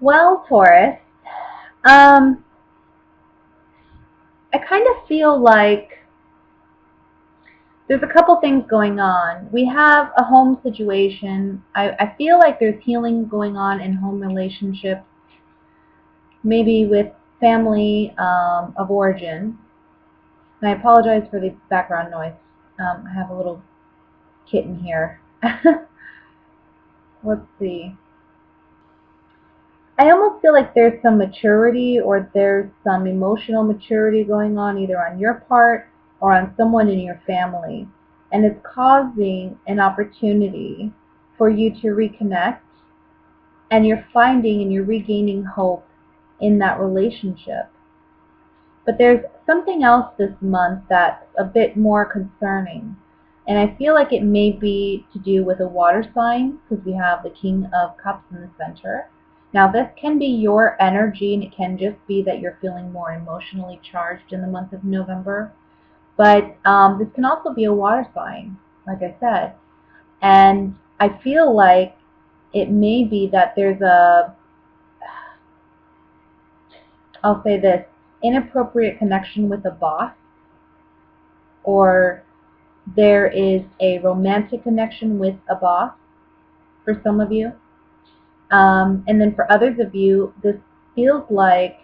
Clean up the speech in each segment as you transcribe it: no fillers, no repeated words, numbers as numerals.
Well, Taurus, um, I kind of feel like there's a couple things going on. We have a home situation. I feel like there's healing going on in home relationships, maybe with family of origin. And I apologize for the background noise. I have a little kitten here. Let's see. I almost feel like there's some maturity or there's some emotional maturity going on either on your part or on someone in your family. And it's causing an opportunity for you to reconnect, and you're finding and you're regaining hope in that relationship. But there's something else this month that's a bit more concerning. And I feel like it may be to do with a water sign because we have the King of Cups in the center. Now, this can be your energy, and it can just be that you're feeling more emotionally charged in the month of November. But this can also be a water sign, like I said. And I feel like it may be that there's I'll say this, inappropriate connection with a boss, or there is a romantic connection with a boss for some of you. And then for others of you, this feels like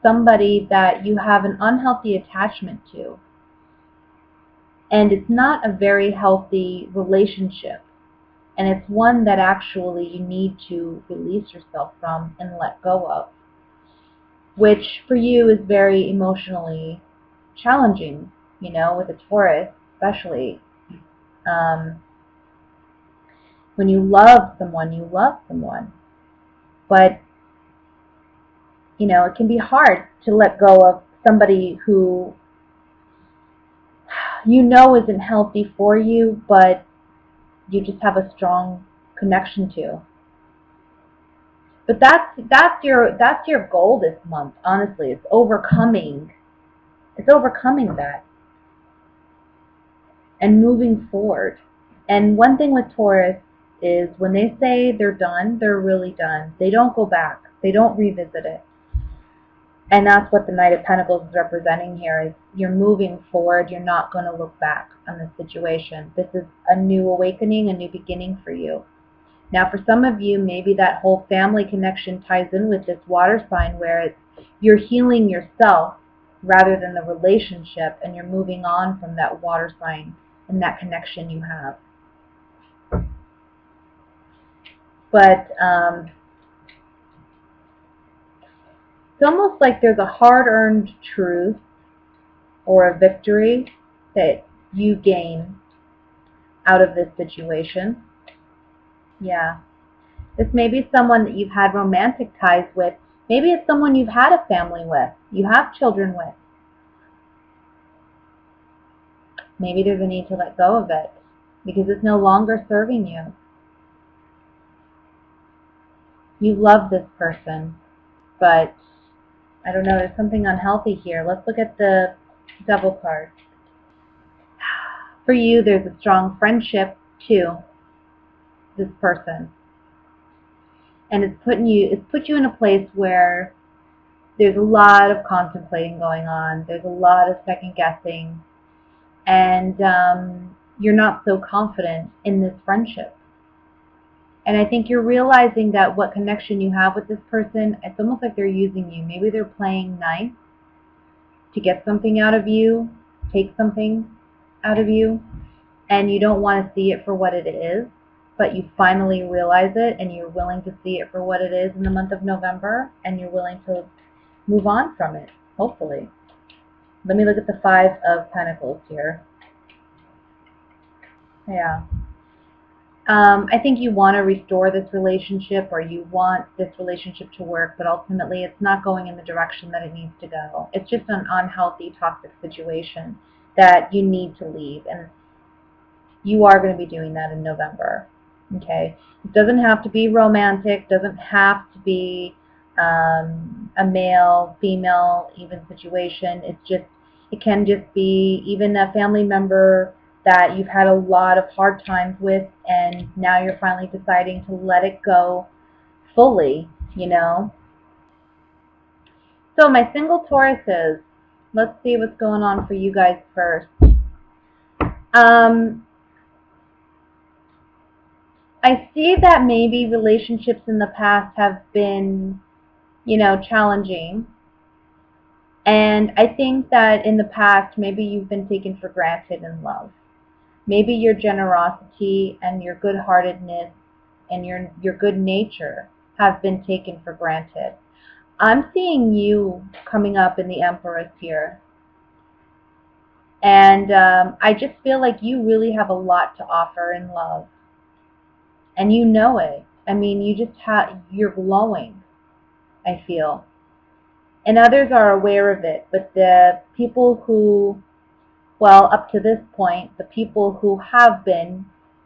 somebody that you have an unhealthy attachment to. And it's not a very healthy relationship. And it's one that actually you need to release yourself from and let go of, which for you is very emotionally challenging, with a Taurus especially. When you love someone, you love someone. But, it can be hard to let go of somebody who isn't healthy for you, but you just have a strong connection to. But that's your goal this month, honestly. It's overcoming that and moving forward. And one thing with Taurus is when they say they're done, they're really done. They don't go back. They don't revisit it. And that's what the Knight of Pentacles is representing here, is you're moving forward. You're not going to look back on this situation. This is a new awakening, a new beginning for you. Now, for some of you, maybe that whole family connection ties in with this water sign where you're healing yourself rather than the relationship, and you're moving on from that water sign and that connection you have. But it's almost like there's a hard-earned truth or a victory that you gain out of this situation. Yeah. This may be someone that you've had romantic ties with. Maybe it's someone you've had a family with, you have children with. Maybe there's a need to let go of it because it's no longer serving you. You love this person, but I don't know, there's something unhealthy here. Let's look at the Devil card. For you, there's a strong friendship to this person. And it's put you in a place where there's a lot of contemplating going on. There's a lot of second guessing. And you're not so confident in this friendship. And I think you're realizing that what connection you have with this person, it's almost like they're using you. Maybe they're playing nice to get something out of you, take something out of you, and you don't want to see it for what it is, but you finally realize it and you're willing to see it for what it is in the month of November, and you're willing to move on from it, hopefully. Let me look at the Five of Pentacles here. Yeah. I think you want to restore this relationship, or you want this relationship to work, but ultimately it's not going in the direction that it needs to go. It's just an unhealthy, toxic situation that you need to leave, and you are going to be doing that in November. Okay? It doesn't have to be romantic, doesn't have to be a male, female, even situation. It can just be even a family member that you've had a lot of hard times with, and now you're finally deciding to let it go fully, So my single Tauruses, let's see what's going on for you guys first. I see that maybe relationships in the past have been, challenging. And I think that in the past, maybe you've been taken for granted in love. Maybe your generosity and your good-heartedness and your good nature have been taken for granted. I'm seeing you coming up in the Empress here. And I just feel like you really have a lot to offer in love. And you know it. I mean, you're glowing, I feel. And others are aware of it. But the people who, well, up to this point, the people who have been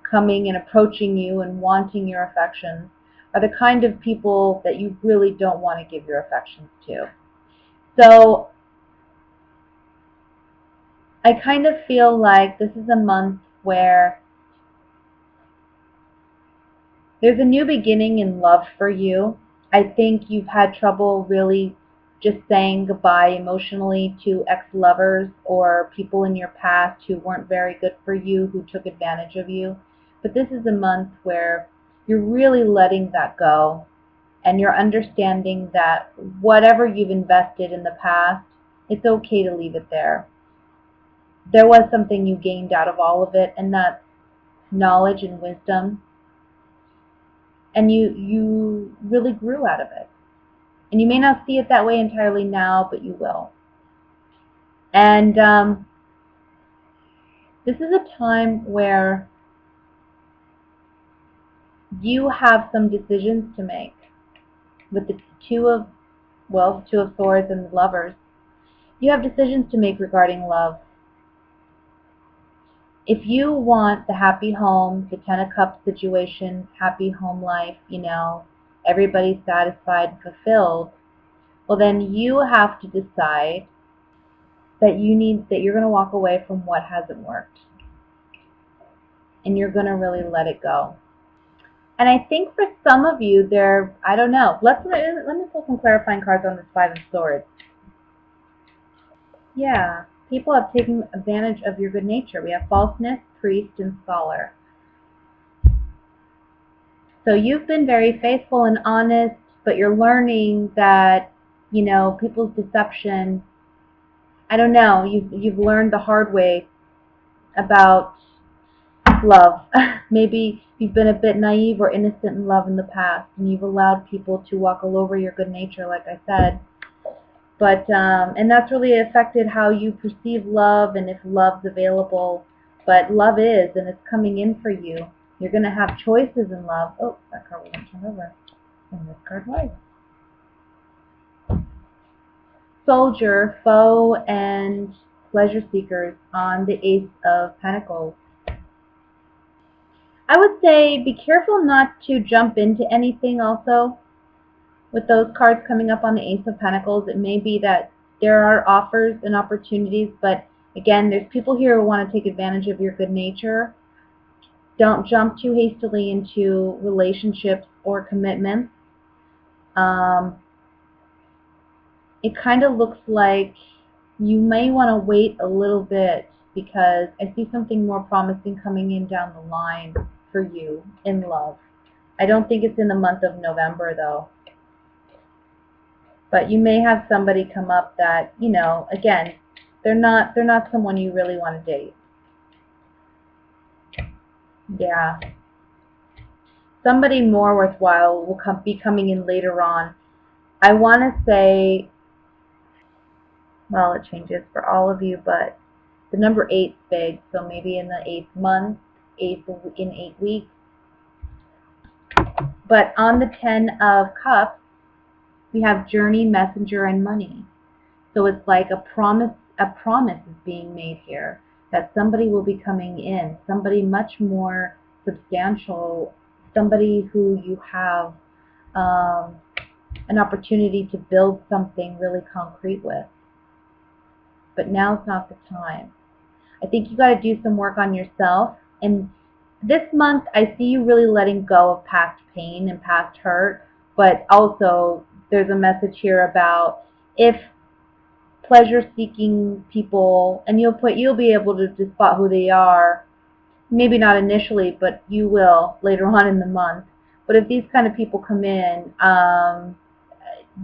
coming and approaching you and wanting your affections are the kind of people that you really don't want to give your affections to. So I kind of feel like this is a month where there's a new beginning in love for you. I think you've had trouble really just saying goodbye emotionally to ex-lovers or people in your past who weren't very good for you, who took advantage of you. But this is a month where you're really letting that go, and you're understanding that whatever you've invested in the past, it's okay to leave it there. There was something you gained out of all of it, and that's knowledge and wisdom. And you really grew out of it. And you may not see it that way entirely now, but you will. And this is a time where you have some decisions to make with the two of swords and the lovers. You have decisions to make regarding love. If you want the happy home, the Ten of Cups situation, happy home life, everybody's satisfied and fulfilled, well, then you have to decide that you're going to walk away from what hasn't worked. And you're going to really let it go. And I think for some of you, I don't know. Let me pull some clarifying cards on this Five of Swords. Yeah, people have taken advantage of your good nature. We have falseness, priest, and scholar. So you've been very faithful and honest, but you're learning that, people's deception, I don't know, you've learned the hard way about love. Maybe you've been a bit naive or innocent in love in the past, and you've allowed people to walk all over your good nature, like I said. But and that's really affected how you perceive love and if love's available. But love is, and it's coming in for you. You're going to have choices in love. Oh, that card won't turn over. And this card was. Soldier, foe, and pleasure seekers on the Ace of Pentacles. I would say be careful not to jump into anything also. With those cards coming up on the Ace of Pentacles, it may be that there are offers and opportunities, but again, there's people here who want to take advantage of your good nature. Don't jump too hastily into relationships or commitments. It kind of looks like you may want to wait a little bit because I see something more promising coming in down the line for you in love. I don't think it's in the month of November though. But you may have somebody come up that, again, they're not someone you really want to date. Yeah. Somebody more worthwhile will be coming in later on. I want to say, well, it changes for all of you, but the number 8's big, so maybe in the 8th month, in 8 weeks. But on the Ten of Cups, we have journey, messenger, and money. So it's like a promise is being made here that somebody will be coming in, somebody much more substantial, somebody who you have an opportunity to build something really concrete with. But now's not the time. I think you got to do some work on yourself. And this month, I see you really letting go of past pain and past hurt, but also there's a message here about If pleasure-seeking people, and you'll be able to spot who they are, maybe not initially, but you will later on in the month. But if these kind of people come in,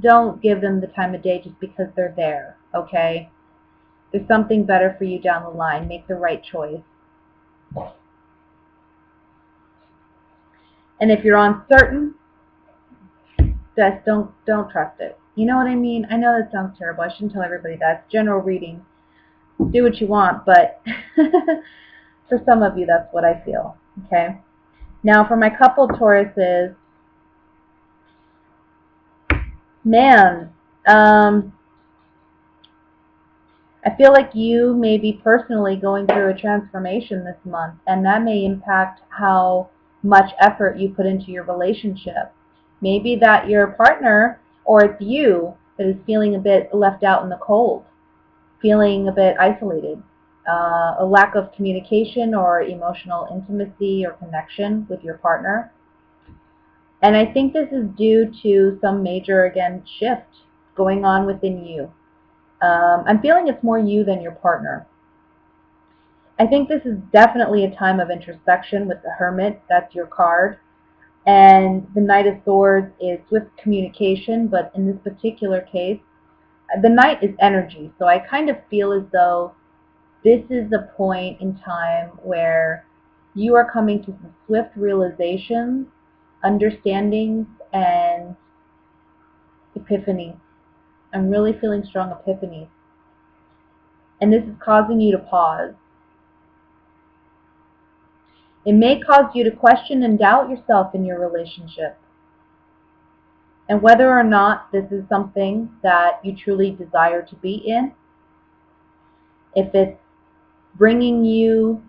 don't give them the time of day just because they're there, okay? There's something better for you down the line. Make the right choice. And if you're uncertain, just don't trust it. You know what I mean? I know that sounds terrible. I shouldn't tell everybody that. It's general reading. Do what you want, but for some of you, that's what I feel. Okay? Now, for my couple Tauruses, man, I feel like you may be personally going through a transformation this month, and that may impact how much effort you put into your relationship. Maybe that your partner, or it's you, that is feeling a bit left out in the cold, feeling a bit isolated, a lack of communication or emotional intimacy or connection with your partner. And I think this is due to some major, again, shift going on within you. I'm feeling it's more you than your partner. I think this is definitely a time of introspection with the Hermit. That's your card. And the Knight of Swords is swift communication, but in this particular case, the Knight is energy. So I kind of feel as though this is the point in time where you are coming to some swift realizations, understandings, and epiphanies. I'm really feeling strong epiphanies. And this is causing you to pause. It may cause you to question and doubt yourself in your relationship, and whether or not this is something that you truly desire to be in. If it's bringing you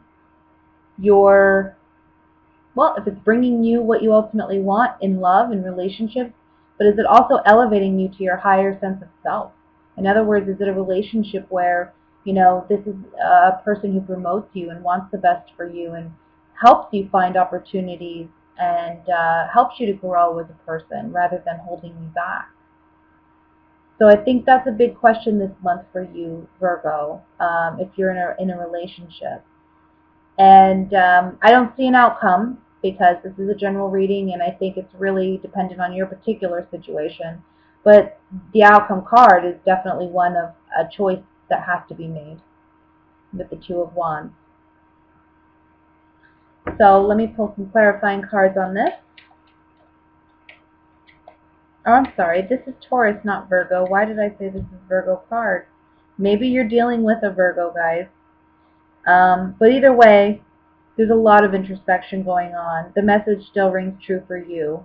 if it's bringing you what you ultimately want in love and relationships, but is it also elevating you to your higher sense of self? In other words, is it a relationship where, this is a person who promotes you and wants the best for you and helps you find opportunities and helps you to grow as a person rather than holding you back? So I think that's a big question this month for you, Virgo, if you're in a relationship. And I don't see an outcome because this is a general reading, and I think it's really dependent on your particular situation. But the outcome card is definitely one of a choice that has to be made with the Two of Wands. So let me pull some clarifying cards on this. Oh, I'm sorry. This is Taurus, not Virgo. Why did I say this is Virgo card? Maybe you're dealing with a Virgo, guys. But either way, there's a lot of introspection going on. The message still rings true for you.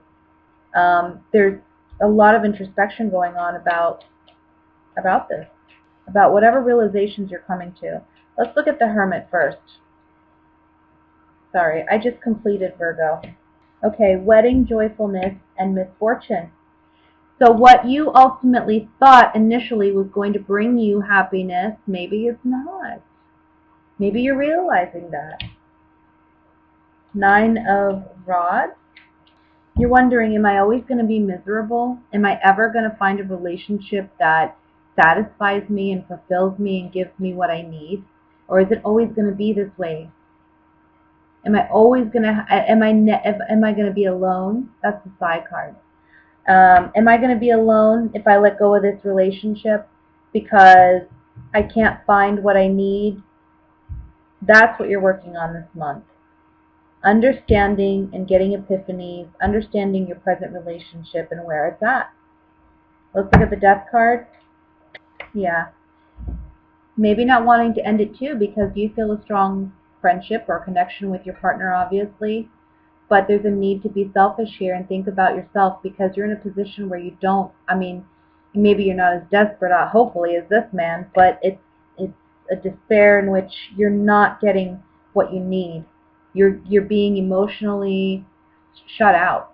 There's a lot of introspection going on about this, about whatever realizations you're coming to. Let's look at the Hermit first. Sorry, I just completed Virgo. Okay, wedding, joyfulness, and misfortune. So what you ultimately thought initially was going to bring you happiness, maybe it's not. Maybe you're realizing that. Nine of Rods. You're wondering, am I always going to be miserable? Am I ever going to find a relationship that satisfies me and fulfills me and gives me what I need? Or is it always going to be this way? Am I always going to, am I going to be alone? That's the side card. Am I going to be alone if I let go of this relationship because I can't find what I need? That's what you're working on this month. Understanding and getting epiphanies, understanding your present relationship and where it's at. Let's look at the Death card. Yeah. Maybe not wanting to end it too because you feel a strong friendship or connection with your partner, obviously. But there's a need to be selfish here and think about yourself because you're in a position where you don't, maybe you're not as desperate, hopefully, as this man, but it's a despair in which you're not getting what you need. You're being emotionally shut out.